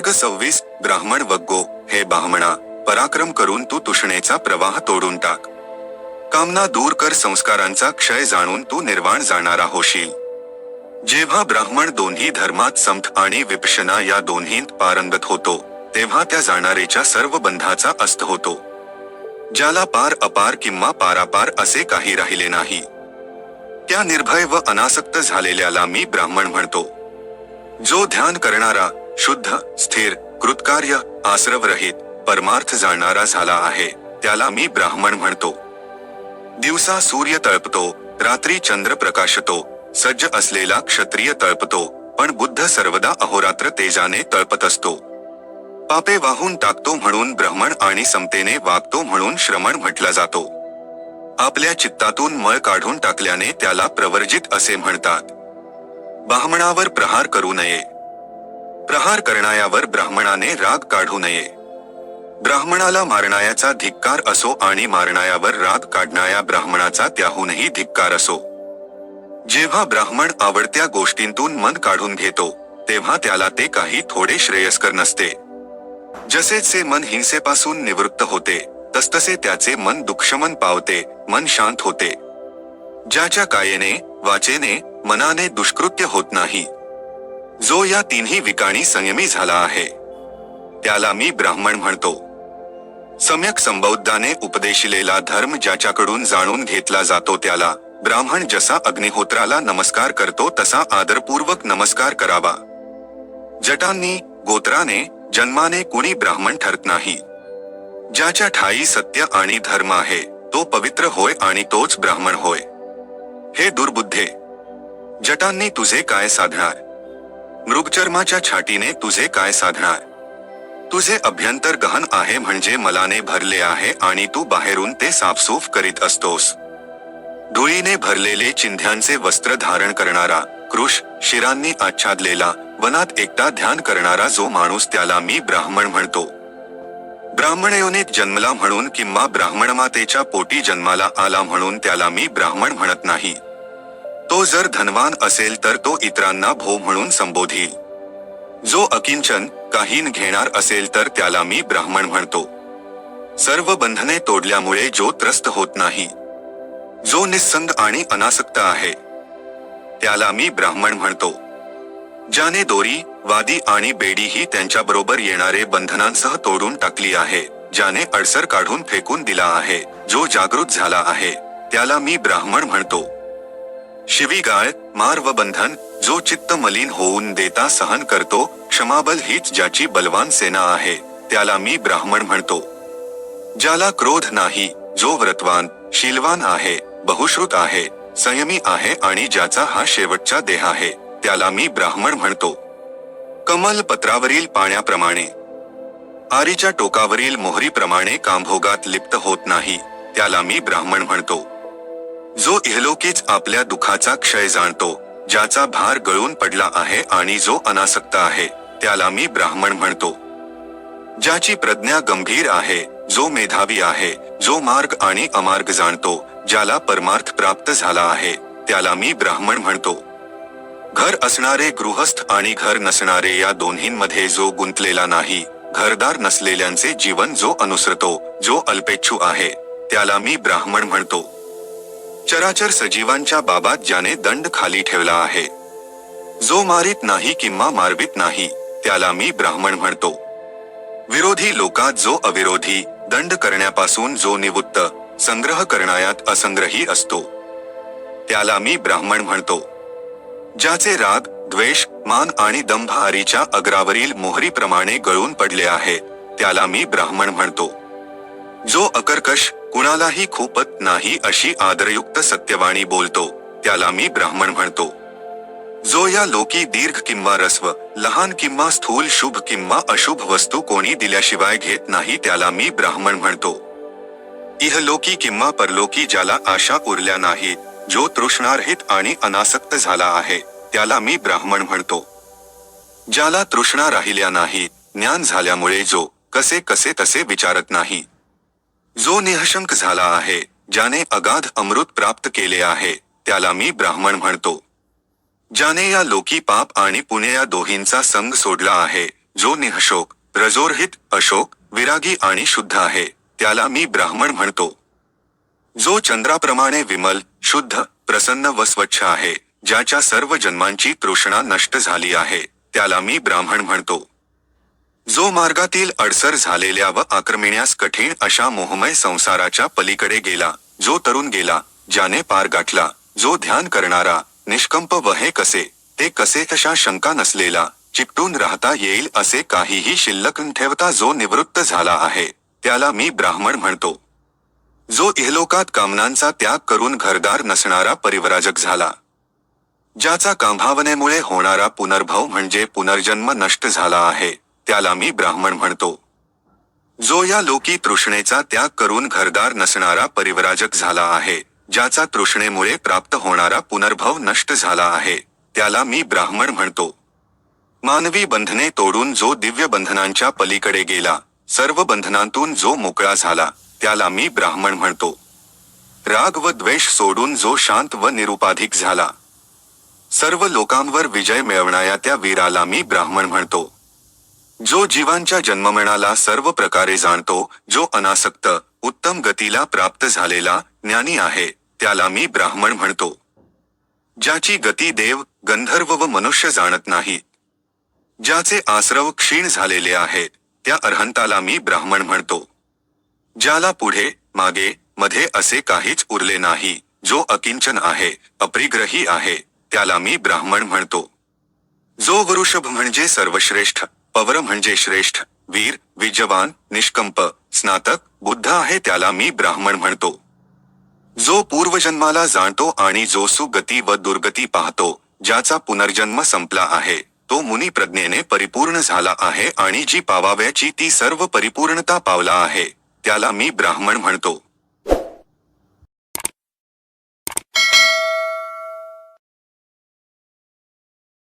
सर्ग 26 ब्राह्मण वग्गो, हे ब्राह्मणा, पराक्रम करून तू तृष्णेचा प्रवाह तोडून टाक. कामना दूर कर, संस्कारांचा क्षय जाणून तू निर्वाण जाणारा होशील. जेव्हा ब्राह्मण दोन्ही धर्मात समथ आणि विपश्यना या दोन्हींत पारंगत होतो, तेव्हा त्या जाणारेच्या सर्व बंधाचा अस्त होतो. ज्याला पार अपार किंवा पारापार असे काही राहिले नाही, त्या निर्भय व अनासक्त झालेल्याला मी ब्राह्मण म्हणतो. जो ध्यान करणारा, शुद्ध, स्थिर, कृतकार्य, आश्रवरहित, परमार्थ जाणणारा झाला आहे, त्याला मी ब्राह्मण म्हणतो. दिवसा सूर्य तळपतो, रात्री चंद्र प्रकाशतो, सज्ज असलेला क्षत्रिय तळपतो, पण बुद्ध सर्वदा अहोरात्र तेजाने तळपत असतो. पापे वाहून टाकतो म्हणून ब्राह्मण आणि समतेने वागतो म्हणून श्रमण म्हटला जातो. आपल्या चित्तातून मळ काढून टाकल्याने त्याला प्रवर्जित असे म्हणतात. ब्राह्मणावर प्रहार करू नये. प्रहार करणायावर ब्राह्मणाने राग काढू नये. ब्राह्मणाला मारणायाचा धिक्कार असो आणि मारणायावर राग काढणाया ब्राह्मणाचा त्याहूनही धिक्कार असो. जेव्हा ब्राह्मण आवडत्या गोष्टींतून मन काढून घेतो, तेव्हा त्याला ते काही थोडे श्रेयस्कर नसते. जसेचे मन हिंसेपासून निवृत्त होते, तसतसे त्याचे मन दुःखशमन पावते, मन शांत होते. ज्याच्या कायेने, वाचेने, मनाने दुष्कृत्य होत नाही, जो या तिन्ही विकाणी संयमी झाला आहे, त्याला मी ब्राह्मण म्हणतो. सम्यक संबोधाने उपदेशिलेला धर्म ज्याच्याकडून जाणून घेतला जातो त्याला ब्राह्मण जसा अग्निहोत्राला नमस्कार करतो तसा आदरपूर्वक नमस्कार करावा. जटांनी, गोत्राने, जन्माने कुणी ब्राह्मण ठरत नाही. ज्याच्या ठायी सत्य आणि धर्म आहे, तो पवित्र होय आणि तोच ब्राह्मण होय. हे दुर्बुद्धे, जटांनी तुझे काय साधणार? मृगचर्माच्या छाटीने तुझे काय साधणार? तुझे अभ्यंतर गहन आहे म्हणजे मलाने भरले आहे आणि तू बाहेरून ते साफसूफ करीत असतोस. धुळीने भरलेले चिंध्यांचे वस्त्र धारण करणारा, कृश, शिरांनी आच्छादलेला, वनात एकटा ध्यान करणारा जो माणूस, त्याला मी ब्राह्मण म्हणतो. ब्राह्मणयोनीत जन्मला म्हणून किंवा ब्राह्मणमातेच्या पोटी जन्माला आला म्हणून त्याला मी ब्राह्मण म्हणत नाही. तो जर धनवान असेल तर तो इतरांना भो म्हणून संबोधील. जो अकिंचन, काहीन घेणार असेल तर त्याला मी ब्राह्मण म्हणतो. सर्व बंधने तोडल्यामुळे जो त्रस्त होत नाही, जो निस्संग आणि अनासक्त आहे, त्याला मी ब्राह्मण म्हणतो. ज्याने दोरी, वादी आणि बेडी ही त्यांच्याबरोबर येणारे बंधनांसह तोडून टाकली आहे, ज्याने अडसर काढून फेकून दिला आहे, जो जागृत झाला आहे, त्याला मी ब्राह्मण म्हणतो. शिवीगाळ, मार व बंधन जो चित्त मलिन होऊन देता सहन करतो, क्षमाबल हीच ज्याची बलवान सेना आहे, त्याला मी ब्राह्मण म्हणतो. ज्याला क्रोध नाही, जो व्रतवान, शीलवान आहे, बहुश्रुत आहे, संयमी आहे आणि ज्याचा हा शेवटचा देह आहे, त्याला मी ब्राह्मण म्हणतो. कमल पत्रावरील पाण्याप्रमाणे, आरीच्या टोकावरील मोहरीप्रमाणे कामभोगात लिप्त होत नाही, त्याला मी ब्राह्मण म्हणतो. जो इहलोकीच आपल्या दुखाचा क्षय जाणतो, ज्याचा भार गळून पडला आहे आणि जो अनासक्त आहे, त्याला मी ब्राह्मण म्हणतो. ज्याची प्रज्ञा गंभीर आहे, जो मेधावी आहे, जो मार्ग आणि अमार्ग जाणतो, ज्याला परमार्थ प्राप्त झाला आहे, त्याला मी ब्राह्मण म्हणतो. घर असणारे गृहस्थ आणि घर नसणारे या दोन्हींमध्ये जो गुंतलेला नाही, घरदार नसलेल्यांचे जीवन जो अनुसरतो, जो अल्पेच्छू आहे, त्याला मी ब्राह्मण म्हणतो. चराचर सजीवांच्या बाबात ज्याने दंड खाली ठेवला आहे, जो मारित नाही किंवा मारवित नाही, त्याला मी ब्राह्मण म्हणतो. विरोधी लोकात जो अविरोधी, दंड करण्यापासून जो निवृत्त, संग्रह करण्यात असंग्रही असतो, त्याला मी ब्राह्मण म्हणतो. ज्याचे राग, द्वेष, मान आणि दंभ आरीच्या अग्रावरील मोहरीप्रमाणे गळून पडले आहे, त्याला मी ब्राह्मण म्हणतो. जो अकर्कश, कुणालाही खूपत नाही अशी आदरयुक्त सत्यवाणी बोलतो, त्याला मी ब्राह्मण म्हणतो. जो या लोकी दीर्घ किंवा रस्व, लहान किंवा स्थूल, शुभ किंवा अशुभ वस्तू कोणी दिल्याशिवाय घेत नाही, त्याला मी ब्राह्मण म्हणतो. इहलोकी किंवा परलोकी ज्याला आशा उरल्या नाहीत, जो तृष्णारहित आणि अनासक्त झाला आहे, त्याला मी ब्राह्मण म्हणतो. ज्याला तृष्णा राहिल्या नाही, ज्ञान झाल्यामुळे जो कसे कसे तसे विचारत नाही, जो निःशंक झाला आहे, ज्याने अगाध अमृत प्राप्त केले आहे, त्याला मी ब्राह्मण म्हणतो. ज्याने या लोकी पाप आणि पुण्य या दोहींचा संग सोडला आहे, जो निःशोक, रजोरहित, अशोक, विरागी आणि शुद्ध आहे, त्याला मी ब्राह्मण म्हणतो. जो चंद्राप्रमाणे विमल, शुद्ध, प्रसन्न व स्वच्छ आहे, ज्याच्या सर्व जन्मांची तृष्णा नष्ट झाली आहे, त्याला मी ब्राह्मण म्हणतो. जो मार्गातील अडसर झालेल्या व आक्रमिण्यास कठीण अशा मोहमय संसाराच्या पलीकडे गेला, जो तरुण गेला, ज्याने पार गाठला, जो ध्यान करणारा, निष्कंप व हे कसे ते कसे तशा शंका नसलेला, चिकटून राहता येईल असे काहीही शिल्लक न ठेवता जो निवृत्त झाला आहे, त्याला मी ब्राह्मण म्हणतो. जो इहलोकात कामनांचा त्याग करून घरदार नसणारा परिव्राजक झाला, ज्याचा कामभावनेमुळे होणारा पुनर्भव म्हणजे पुनर्जन्म नष्ट झाला आहे, त्याला मी ब्राह्मण म्हणतो. जो या लोकी तृष्णेचा त्याग करून घरदार नसणारा परिव्राजक झाला आहे, ज्याचा तृष्णेमुळे प्राप्त होणारा पुनर्भव नष्ट झाला आहे, त्याला मी ब्राह्मण म्हणतो. मानवी बंधने तोडून जो दिव्य बंधनांच्या पलीकडे गेला, सर्व बंधनांतून जो मोकळा झाला, त्याला मी ब्राह्मण म्हणतो. राग व द्वेष सोडून जो शांत व निरुपाधिक झाला, सर्व लोकांवर विजय मिळवणाऱ्या त्या वीराला मी ब्राह्मण म्हणतो. जो जीवांच्या जन्ममरणाला सर्व प्रकारे जाणतो, जो अनासक्त, उत्तम गतीला प्राप्त झालेला ज्ञानी आहे, त्याला मी ब्राह्मण म्हणतो. ज्याची गती देव, गंधर्व व मनुष्य जाणत नाहीत, ज्याचे आश्रव क्षीण झालेले आहेत, त्या अरहंताला मी ब्राह्मण म्हणतो. ज्याला पुढे, मागे, मध्ये असे काहीच उरले नाही, जो अकिंचन आहे, अपरिग्रही आहे, त्याला मी ब्राह्मण म्हणतो. जो वृषभ म्हणजे सर्वश्रेष्ठ, पवर म्हणजे श्रेष्ठ, वीर, विजवान, निष्कंप, स्नातक, बुद्ध आहे, त्याला मी ब्राह्मण म्हणतो. जो पूर्वजन्माला जाणतो आणि जो सुगती व दुर्गती पाहतो, ज्याचा पुनर्जन्म संपला आहे, तो मुनी प्रज्ञेने परिपूर्ण झाला आहे आणि जी पावाव्याची ती सर्व परिपूर्णता पावला आहे, त्याला मी ब्राह्मण म्हणतो.